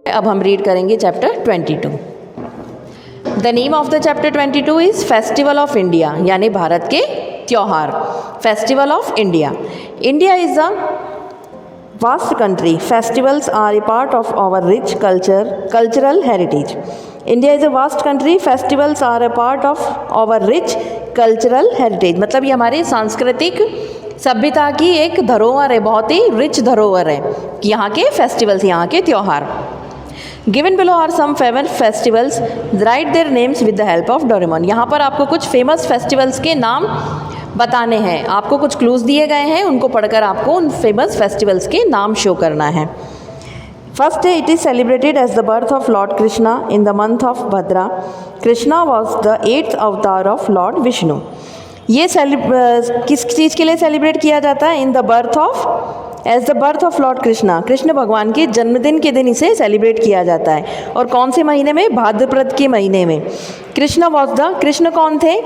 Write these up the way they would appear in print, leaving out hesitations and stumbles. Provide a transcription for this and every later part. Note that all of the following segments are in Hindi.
अब हम रीड करेंगे chapter 22। The name of the chapter 22 is festival of India, यानी भारत के त्योहार। Festival of India. India is a vast country. Festivals are a part of our rich cultural heritage. India is a vast country. Festivals are a part of our rich cultural heritage. मतलब ये हमारे सांस्कृतिक सभ्यता की एक धरोहर है, बहुत ही रिच धरोहर है कि यहाँ के फेस्टिवल्स, यहाँ के त्यौहार। Given below are some famous festivals. Write their names with the help of Doraemon. यहाँ पर आपको कुछ फेमस फेस्टिवल्स के नाम बताने हैं। आपको कुछ क्लूज दिए गए हैं, उनको पढ़कर आपको उन फेमस फेस्टिवल्स के नाम शो करना है। फर्स्ट है, it is celebrated as the birth of lord Krishna in the month of Bhadra. Krishna was the 8th avatar of Lord Vishnu. ये किस चीज़ के लिए सेलिब्रेट किया जाता है? In the birth of, as the birth of lord Krishna, Krishna भगवान के जन्मदिन के दिन इसे सेलिब्रेट किया जाता है। और कौन से महीने में? भाद्रपद के महीने में। कृष्ण कौन थे?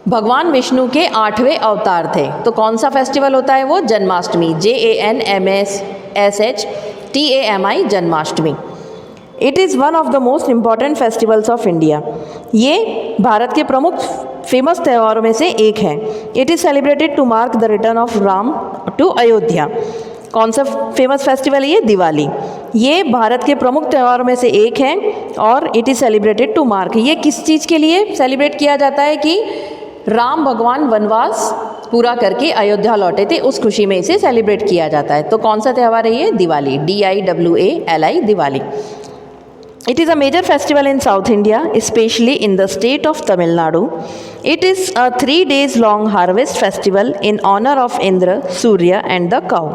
भगवान विष्णु के 8वें अवतार थे। तो कौन सा फेस्टिवल होता है वो? Janmashtami. JANMASSHTAMI, Janmashtami. It is one of the most important festivals of India. ये भारत के प्रमुख फेमस त्योहारों में से एक है। It is celebrated to mark the return of Ram to Ayodhya. कौन सा फेमस फेस्टिवल है ये? दिवाली। ये भारत के प्रमुख त्योहारों में से एक है और it is celebrated to mark. ये किस चीज़ के लिए सेलिब्रेट किया जाता है? कि राम भगवान वनवास पूरा करके अयोध्या लौटे थे, उस खुशी में इसे सेलिब्रेट किया जाता है। तो कौन सा त्यौहार है ये? Diwali. DIWALI, Diwali. It is a major festival in South India, especially in the state of Tamil Nadu. It is a 3 days long harvest festival in honor of Indra, Surya and the cow.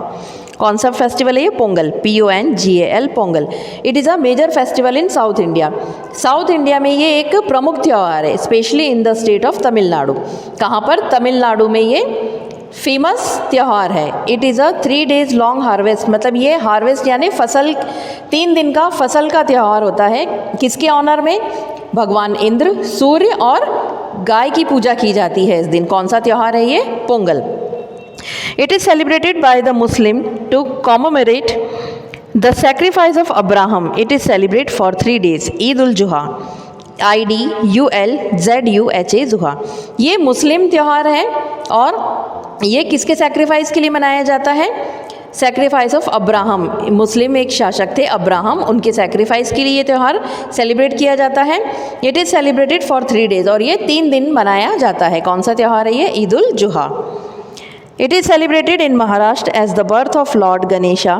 कौन सा फेस्टिवल है ये? Pongal. PONGAL, Pongal. It is a major festival in South India. South India में ये एक प्रमुख त्यौहार है, specially in the state of Tamil Nadu. कहाँ पर? तमिलनाडु में ये फेमस त्यौहार है। It is a 3 days long harvest, मतलब ये हार्वेस्ट यानी फसल, 3 दिन का फसल का त्यौहार होता है। किसके ऑनर में? भगवान इंद्र, सूर्य और गाय की पूजा की जाती है इस दिन। कौन सा त्यौहार है ये? Pongal. It is celebrated by the Muslim to commemorate the sacrifice of Abraham. It is celebrated for 3 days. Eid ul-Zuha, IDULZUHA, Zuha. ये मुस्लिम त्यौहार है और ये किसके सेक्रीफाइस के लिए मनाया जाता है? Sacrifice of Abraham. मुस्लिम एक शासक थे अब्राहम, उनके सेक्रीफाइस के लिए ये त्यौहार सेलिब्रेट किया जाता है। It is celebrated for 3 days और ये 3 दिन मनाया जाता है। कौन सा त्यौहार है ये? Eid ul Zuha. It is celebrated in Maharashtra as the birth of Lord Ganesha,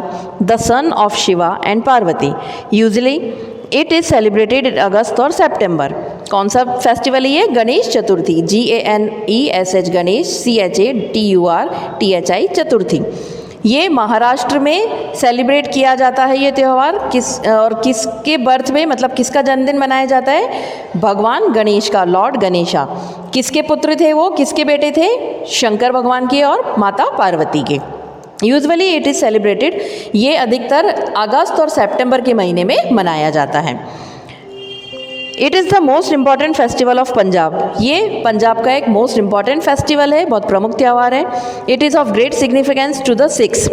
the son of Shiva and Parvati. Usually, it is celebrated in August और September. कौन सा फेस्टिवल है ये? गणेश चतुर्थी। GANESH, गणेश, CHATURTHI, चतुर्थी। ये महाराष्ट्र में सेलिब्रेट किया जाता है ये त्यौहार। किसके बर्थ में, मतलब किसका जन्मदिन मनाया जाता है? भगवान गणेश का, लॉर्ड गणेशा। किसके पुत्र थे वो? किसके बेटे थे? शंकर भगवान के और माता पार्वती के। यूजुअली इट इज़ सेलिब्रेटेड, ये अधिकतर अगस्त और सितंबर के महीने में मनाया जाता है। It is the most important festival of Punjab. ये पंजाब का एक मोस्ट इम्पॉर्टेंट फेस्टिवल है, बहुत प्रमुख त्यौहार है। It is of great significance to the Sikhs,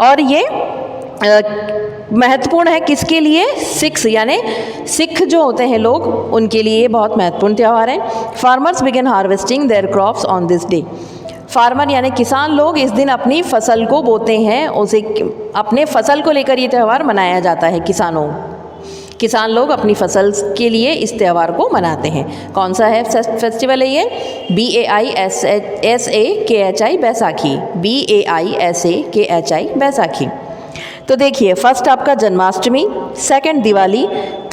और ये महत्वपूर्ण है किसके लिए? सिख्स, यानी सिख जो होते हैं लोग, उनके लिए बहुत महत्वपूर्ण त्यौहार है। Farmers begin harvesting there crops on this day. Farmer यानी किसान लोग इस दिन अपनी फसल को बोते हैं, उसे अपने फसल को लेकर ये त्यौहार मनाया जाता है। किसान लोग अपनी फसल के लिए इस त्यौहार को मनाते हैं। कौन सा है फेस्टिवल है ये? BAISAKHI, बैसाखी। BAISAKHI, बैसाखी। तो देखिए, फर्स्ट आपका Janmashtami, second Diwali,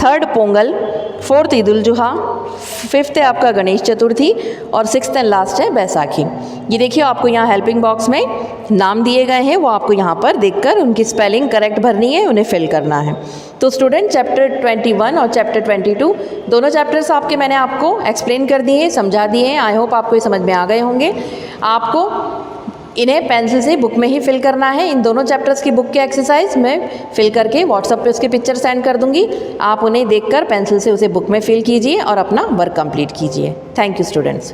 third Pongal, fourth Eid ul Zuha, fifth है आपका गणेश चतुर्थी और सिक्स्थ एंड लास्ट है बैसाखी। ये देखिए, आपको यहाँ हेल्पिंग बॉक्स में नाम दिए गए हैं, वो आपको यहाँ पर देखकर उनकी स्पेलिंग करेक्ट भरनी है, उन्हें फिल करना है। तो स्टूडेंट, चैप्टर 21 और चैप्टर 22 दोनों चैप्टर्स मैंने आपको एक्सप्लेन कर दिए हैं, समझा दिए हैं। आई होप आपको ये समझ में आ गए होंगे। आपको इन्हें पेंसिल से बुक में ही फिल करना है। इन दोनों चैप्टर्स की बुक के एक्सरसाइज मैं फिल करके व्हाट्सएप पे उसके पिक्चर सेंड कर दूंगी। आप उन्हें देखकर पेंसिल से उसे बुक में फिल कीजिए और अपना वर्क कंप्लीट कीजिए। Thank you students.